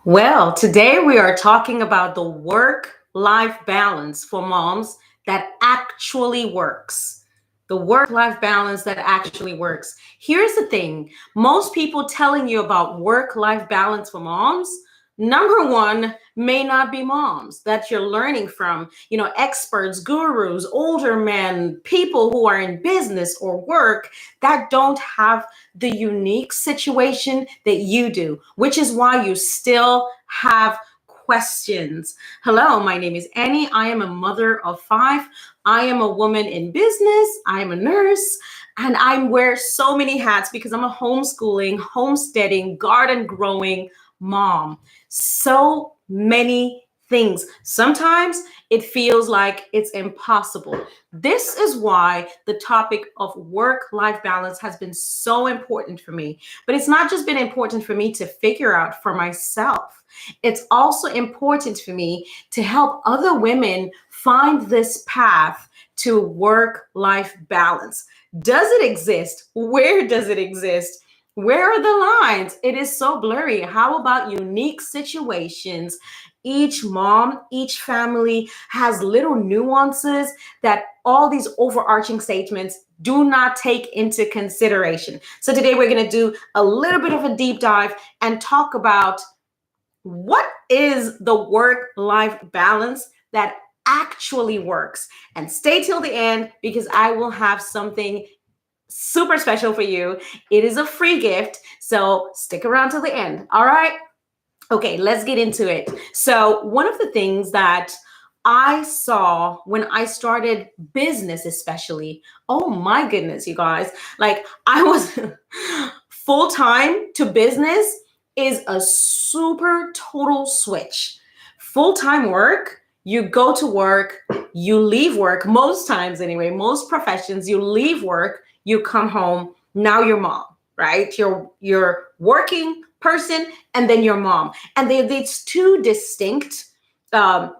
Well, today we are talking about the work-life balance for moms that actually works. The work-life balance that actually works. Here's the thing. Most people telling you about work-life balance for moms, number one, may not be moms that you're learning from. Experts, gurus, older men, people who are in business or work that don't have the unique situation that you do, which is why you still have questions. Hello, my name is Annie. I am a mother of five. I am a woman in business. I am a nurse. And I wear so many hats because I'm a homeschooling, homesteading, garden growing mom. So many things. Sometimes it feels like it's impossible. This is why the topic of work-life balance has been so important for me. But it's not just been important for me to figure out for myself. It's also important for me to help other women find this path to work-life balance. Does it exist? Where does it exist? Where are the lines? It is so blurry. How about unique situations? Each mom, each family has little nuances that all these overarching statements do not take into consideration. So today we're going to do a little bit of a deep dive and talk about what is the work-life balance that actually works. And stay till the end because I will have something super special for you. It is a free gift, so stick around till the end. All right? Okay, let's get into it. So, one of the things that I saw when I started business, especially, oh my goodness, you guys, like I was full time to business is a super total switch. Full time work, you go to work, you leave work, most times anyway, most professions, you leave work, you come home, now you're mom, right? You're working person and then your mom. And it's two distinct um,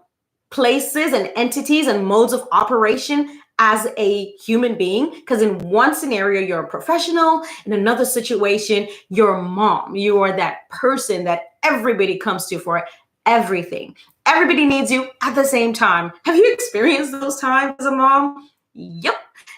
places and entities and modes of operation as a human being. Because in one scenario, you're a professional. In another situation, you're a mom. You are that person that everybody comes to for everything. Everybody needs you at the same time. Have you experienced those times as a mom? Yep.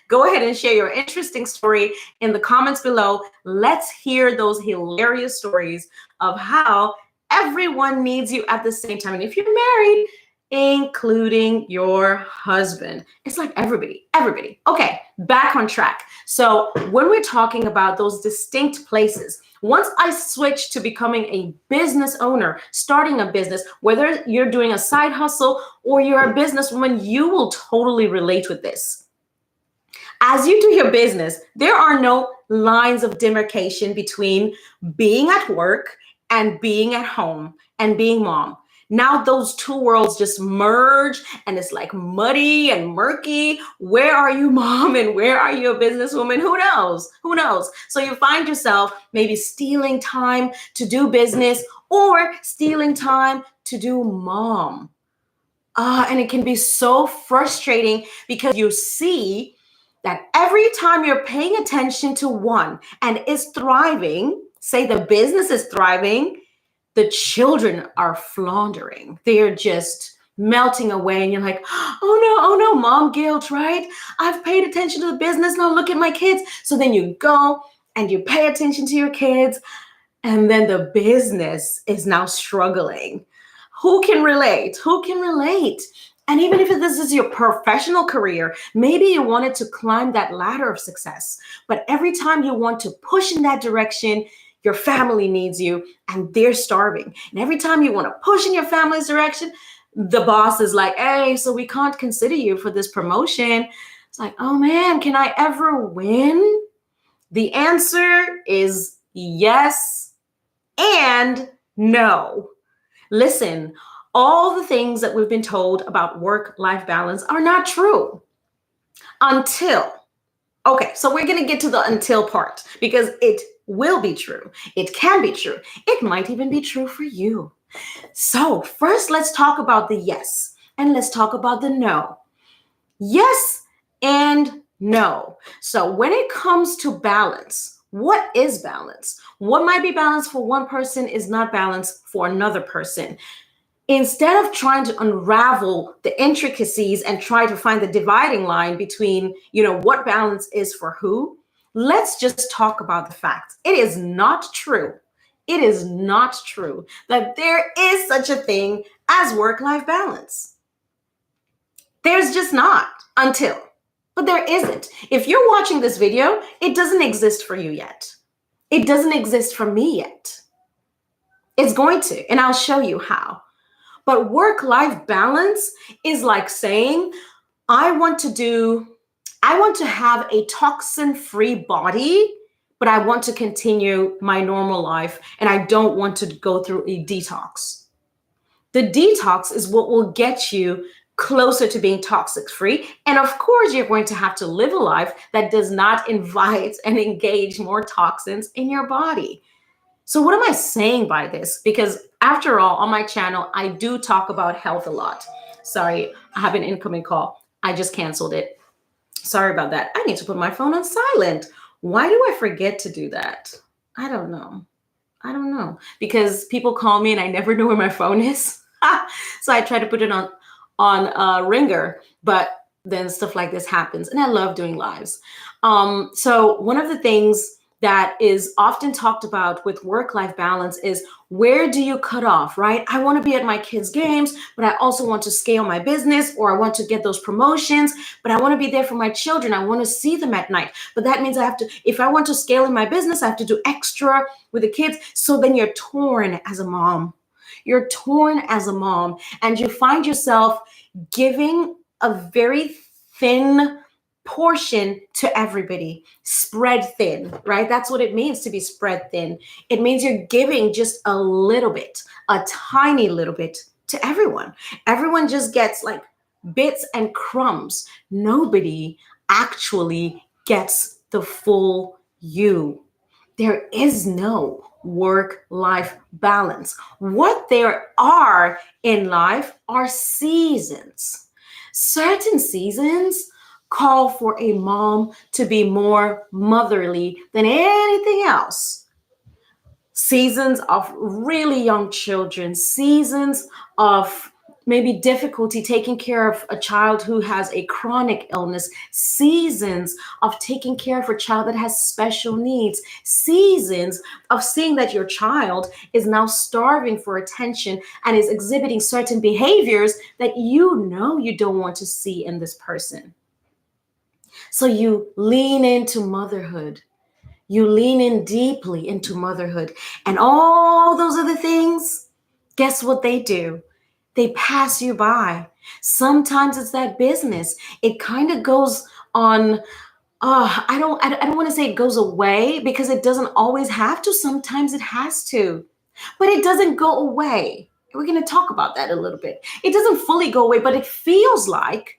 Go ahead and share your interesting story in the comments below. Let's hear those hilarious stories of how everyone needs you at the same time. And if you're married, including your husband. It's like everybody. Okay, back on track. So when we're talking about those distinct places, once I switched to becoming a business owner, starting a business, whether you're doing a side hustle or you're a businesswoman, you will totally relate with this. As you do your business, there are no lines of demarcation between being at work and being at home and being mom. Now those two worlds just merge and it's like muddy and murky. Where are you mom and where are you a businesswoman? Who knows? Who knows? So you find yourself maybe stealing time to do business or stealing time to do mom. And it can be so frustrating because you see that every time you're paying attention to one and is thriving, say the business is thriving, the children are floundering. They're just melting away. And you're like, oh no, mom guilt, right? I've paid attention to the business. Now look at my kids. So then you go and you pay attention to your kids. And then the business is now struggling. Who can relate? Who can relate? And even if this is your professional career, maybe you wanted to climb that ladder of success, but every time you want to push in that direction, your family needs you and they're starving. And every time you want to push in your family's direction, the boss is like, hey, so we can't consider you for this promotion. It's like, oh man, can I ever win? The answer is yes and no. Listen, all the things that we've been told about work-life balance are not true until, okay, so we're going to get to the until part because it will be true. It can be true. It might even be true for you. So first, let's talk about the yes and let's talk about the no. Yes and no. So when it comes to balance, What is balance? What might be balance for one person is not balance for another person. Instead of trying to unravel the intricacies and try to find the dividing line between, what balance is for who, let's just talk about the facts. It is not true. It is not true that there is such a thing as work-life balance. There's just not until, but there isn't. If you're watching this video, it doesn't exist for you yet. It doesn't exist for me yet. It's going to, and I'll show you how. But work-life balance is like saying, I want to have a toxin-free body, but I want to continue my normal life and I don't want to go through a detox. The detox is what will get you closer to being toxic-free. And of course, you're going to have to live a life that does not invite and engage more toxins in your body. So what am I saying by this? Because after all, on my channel, I do talk about health a lot. Sorry, I have an incoming call. I just canceled it. Sorry about that. I need to put my phone on silent. Why do I forget to do that? I don't know. Because people call me and I never know where my phone is. So I try to put it on ringer, but then stuff like this happens. And I love doing lives. So one of the things that is often talked about with work-life balance is, where do you cut off, right? I want to be at my kids' games, but I also want to scale my business, or I want to get those promotions, but I want to be there for my children. I want to see them at night. But that means if I want to scale in my business, I have to do extra with the kids. So then you're torn as a mom. You're torn as a mom, and you find yourself giving a very thin portion to everybody, spread thin, right? That's what it means to be spread thin. It means you're giving just a little bit, a tiny little bit to everyone. Everyone just gets like bits and crumbs. Nobody actually gets the full you. There is no work-life balance. What there are in life are seasons. Certain seasons call for a mom to be more motherly than anything else. Seasons of really young children, seasons of maybe difficulty taking care of a child who has a chronic illness, seasons of taking care of a child that has special needs, seasons of seeing that your child is now starving for attention and is exhibiting certain behaviors that you don't want to see in this person. So you lean into motherhood. You lean in deeply into motherhood. And all those other things, guess what they do? They pass you by. Sometimes it's that business. It kind of goes on. I don't want to say it goes away, because it doesn't always have to. Sometimes it has to. But it doesn't go away. We're going to talk about that a little bit. It doesn't fully go away, but it feels like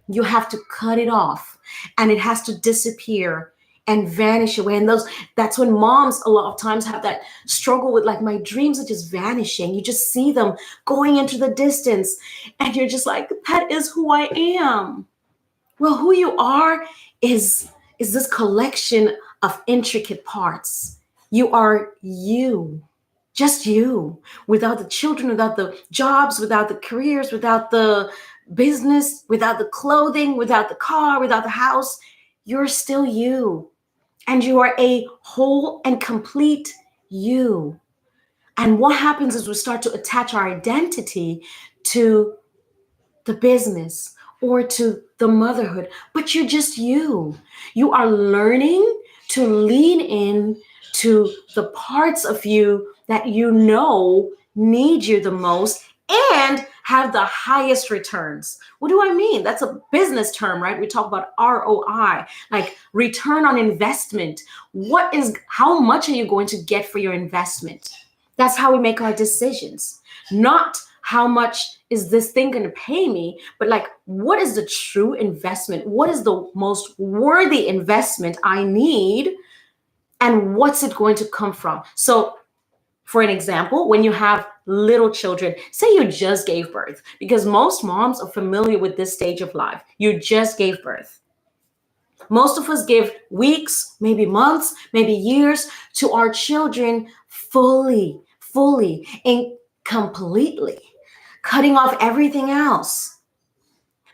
you have to cut it off and it has to disappear and vanish away. And that's when moms a lot of times have that struggle with, like, my dreams are just vanishing. You just see them going into the distance and you're just like, that is who I am. Well, who you are is this collection of intricate parts. You are you. Just you, without the children, without the jobs, without the careers, without the business, without the clothing, without the car, without the house. You're still you. And you are a whole and complete you. And what happens is we start to attach our identity to the business or to the motherhood, but you're just you. You are learning to lean in to the parts of you that need you the most and have the highest returns. What do I mean? That's a business term, right? We talk about ROI, like return on investment. How much are you going to get for your investment? That's how we make our decisions. Not how much is this thing going to pay me, but like, what is the true investment? What is the most worthy investment I need? And what's it going to come from? So for an example, when you have little children, say you just gave birth, because most moms are familiar with this stage of life. You just gave birth. Most of us give weeks, maybe months, maybe years to our children fully, and completely, cutting off everything else.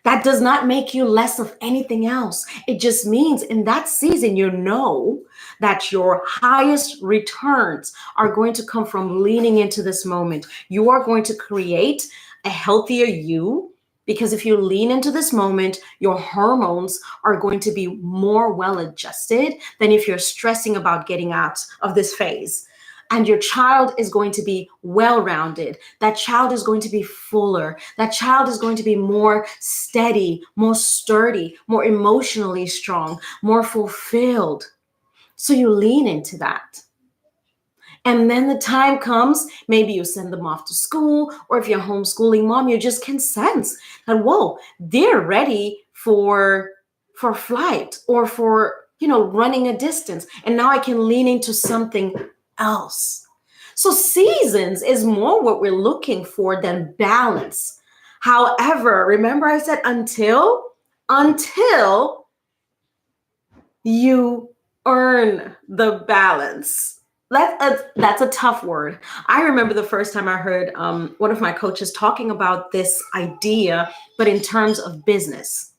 That does not make you less of anything else. It just means in that season, you know that your highest returns are going to come from leaning into this moment. You are going to create a healthier you, because if you lean into this moment, your hormones are going to be more well adjusted than if you're stressing about getting out of this phase. And your child is going to be well rounded. That child is going to be fuller. That child is going to be more steady, more sturdy, more emotionally strong, more fulfilled. So you lean into that. And then the time comes, maybe you send them off to school, or if you're homeschooling mom, you just can sense that, whoa, they're ready for flight, or for, running a distance. And now I can lean into something else. So seasons is more what we're looking for than balance. However, remember I said until you earn the balance. That's a tough word. I remember the first time I heard one of my coaches talking about this idea, but in terms of business.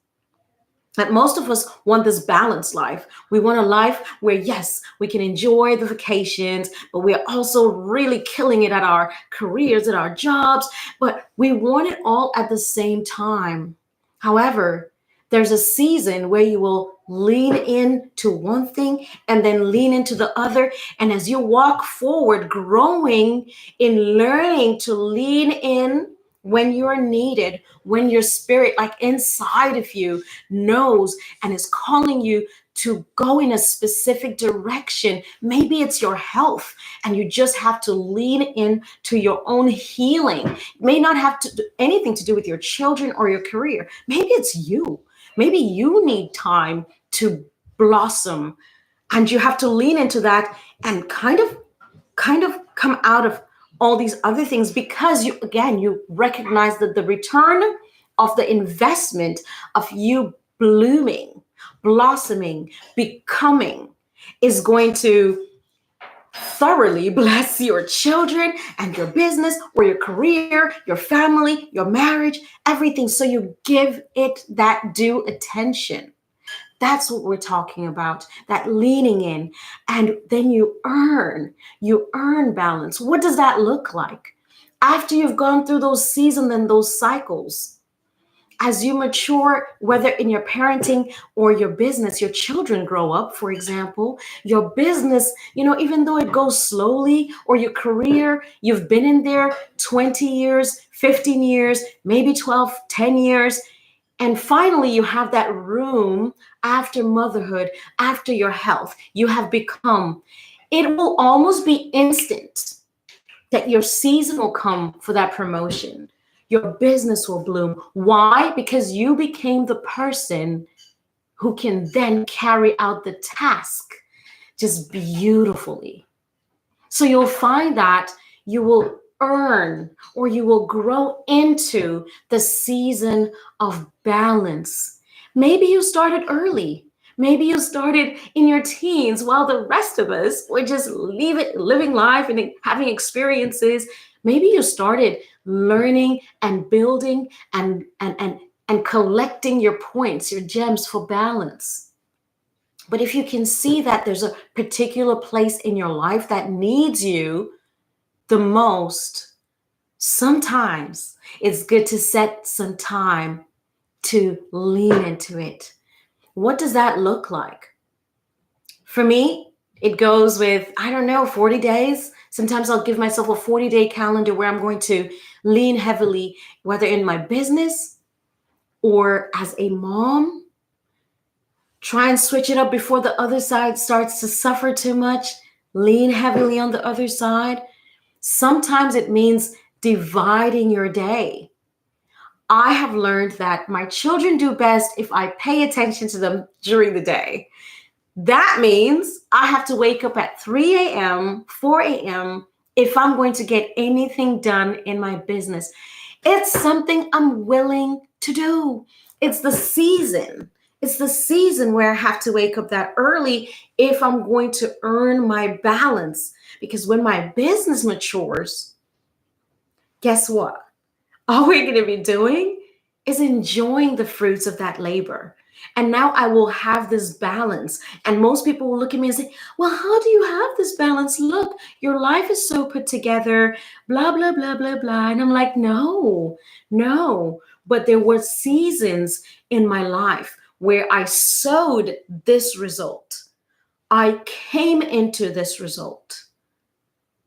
That most of us want this balanced life. We want a life where, yes, we can enjoy the vacations, but we're also really killing it at our careers, at our jobs, but we want it all at the same time. However, there's a season where you will lean into one thing and then lean into the other. And as you walk forward, growing in learning to lean in when you're needed, when your spirit, like inside of you, knows and is calling you to go in a specific direction. Maybe it's your health, and you just have to lean in to your own healing. It may not have to do anything to do with your children or your career. Maybe it's you. Maybe you need time to blossom, and you have to lean into that and kind of come out of all these other things, because you recognize that the return of the investment of you blooming, blossoming, becoming is going to thoroughly bless your children and your business or your career, your family, your marriage, everything. So you give it that due attention. That's what we're talking about, that leaning in. And then you earn balance. What does that look like? After you've gone through those seasons and those cycles, as you mature, whether in your parenting or your business, your children grow up, for example, your business, even though it goes slowly, or your career, you've been in there 20 years, 15 years, maybe 12, 10 years. And finally, you have that room after motherhood, after your health, you have become, it will almost be instant that your season will come for that promotion. Your business will bloom. Why? Because you became the person who can then carry out the task just beautifully. So you'll find that you will earn, or you will grow into the season of balance. Maybe you started early. Maybe you started in your teens while the rest of us were just living life and having experiences. Maybe you started learning and building and collecting your points, your gems for balance. But if you can see that there's a particular place in your life that needs you the most, sometimes it's good to set some time to lean into it. What does that look like? For me, it goes with, 40 days. Sometimes I'll give myself a 40-day calendar where I'm going to lean heavily, whether in my business or as a mom. Try and switch it up before the other side starts to suffer too much. Lean heavily on the other side. Sometimes it means dividing your day. I have learned that my children do best if I pay attention to them during the day. That means I have to wake up at 3 a.m., 4 a.m. if I'm going to get anything done in my business. It's something I'm willing to do. It's the season. It's the season where I have to wake up that early if I'm going to earn my balance. Because when my business matures, guess what? All we're going to be doing is enjoying the fruits of that labor. And now I will have this balance. And most people will look at me and say, well, how do you have this balance? Look, your life is so put together, blah, blah, blah, blah, blah. And I'm like, no, no. But there were seasons in my life where I sowed this result. I came into this result.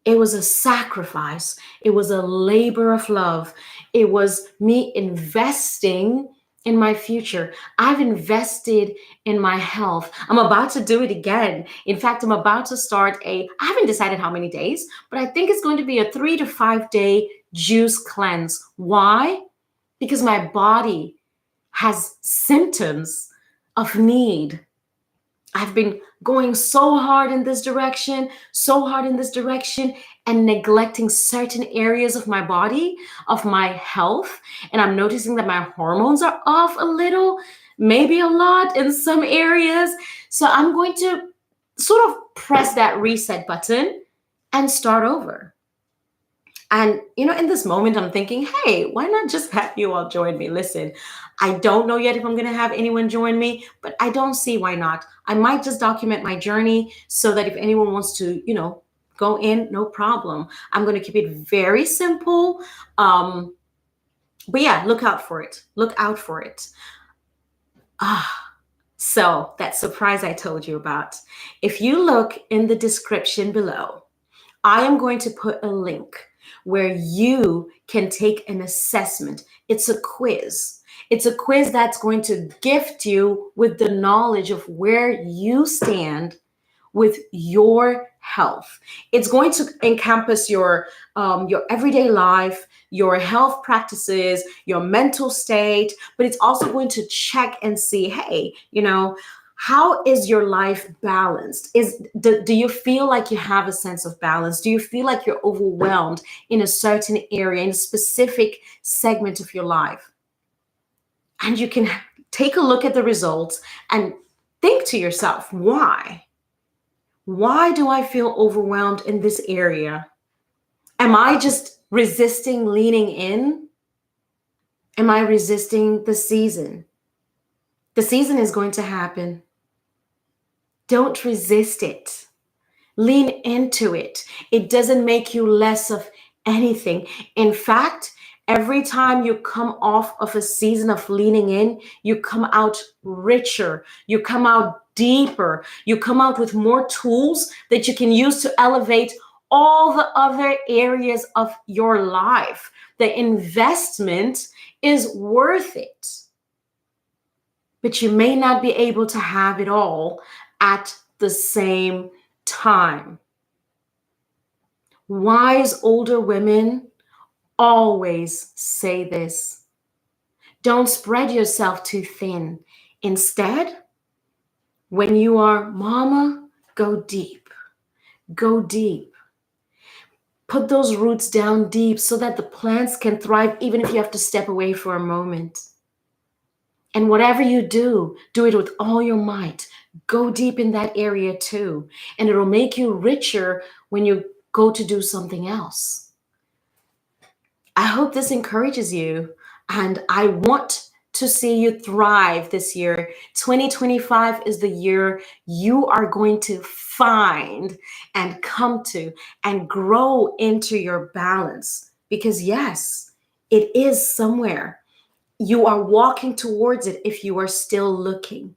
It was a sacrifice. It was a labor of love. It was me investing in my future. I've invested in my health. I'm about to do it again. In fact, I'm about to start I haven't decided how many days, but I think it's going to be a 3 to 5 day juice cleanse. Why? Because my body has symptoms of need. I've been going so hard in this direction, and neglecting certain areas of my body, of my health. And I'm noticing that my hormones are off a little, maybe a lot in some areas. So I'm going to sort of press that reset button and start over. And, in this moment, I'm thinking, hey, why not just have you all join me? Listen, I don't know yet if I'm going to have anyone join me, but I don't see why not. I might just document my journey so that if anyone wants to, go in, no problem. I'm going to keep it very simple. But yeah, look out for it. Look out for it. So that surprise I told you about. If you look in the description below, I am going to put a link where you can take an assessment. It's a quiz. It's a quiz that's going to gift you with the knowledge of where you stand with your health. It's going to encompass your everyday life, your health practices, your mental state, but it's also going to check and see, hey, how is your life balanced? Do you feel like you have a sense of balance? Do you feel like you're overwhelmed in a certain area, in a specific segment of your life? And you can take a look at the results and think to yourself, why? Why do I feel overwhelmed in this area? Am I just resisting leaning in? Am I resisting the season? The season is going to happen. Don't resist it. Lean into it. It doesn't make you less of anything. In fact, every time you come off of a season of leaning in, you come out richer. You come out deeper. You come out with more tools that you can use to elevate all the other areas of your life. The investment is worth it. But you may not be able to have it all at the same time. Wise older women always say this: don't spread yourself too thin. Instead, when you are mama, go deep. Go deep. Put those roots down deep so that the plants can thrive even if you have to step away for a moment. And whatever you do it with all your might. Go deep in that area too. And it'll make you richer when you go to do something else. I hope this encourages you. And I want to see you thrive this year. 2025 is the year you are going to find and come to and grow into your balance. Because yes, it is somewhere. You are walking towards it if you are still looking.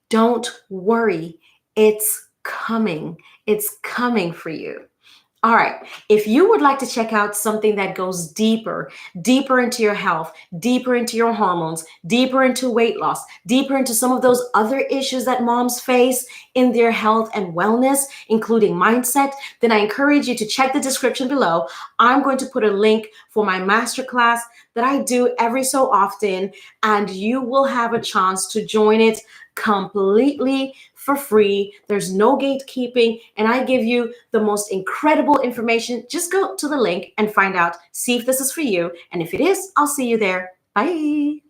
Don't worry. It's coming. It's coming for you. All right. If you would like to check out something that goes deeper into your health, deeper into your hormones, deeper into weight loss, deeper into some of those other issues that moms face in their health and wellness, including mindset, then I encourage you to check the description below. I'm going to put a link for my masterclass that I do every so often, and you will have a chance to join it completely for free. There's no gatekeeping, and I give you the most incredible information. Just go to the link and find out, see if this is for you. And if it is, I'll see you there. Bye.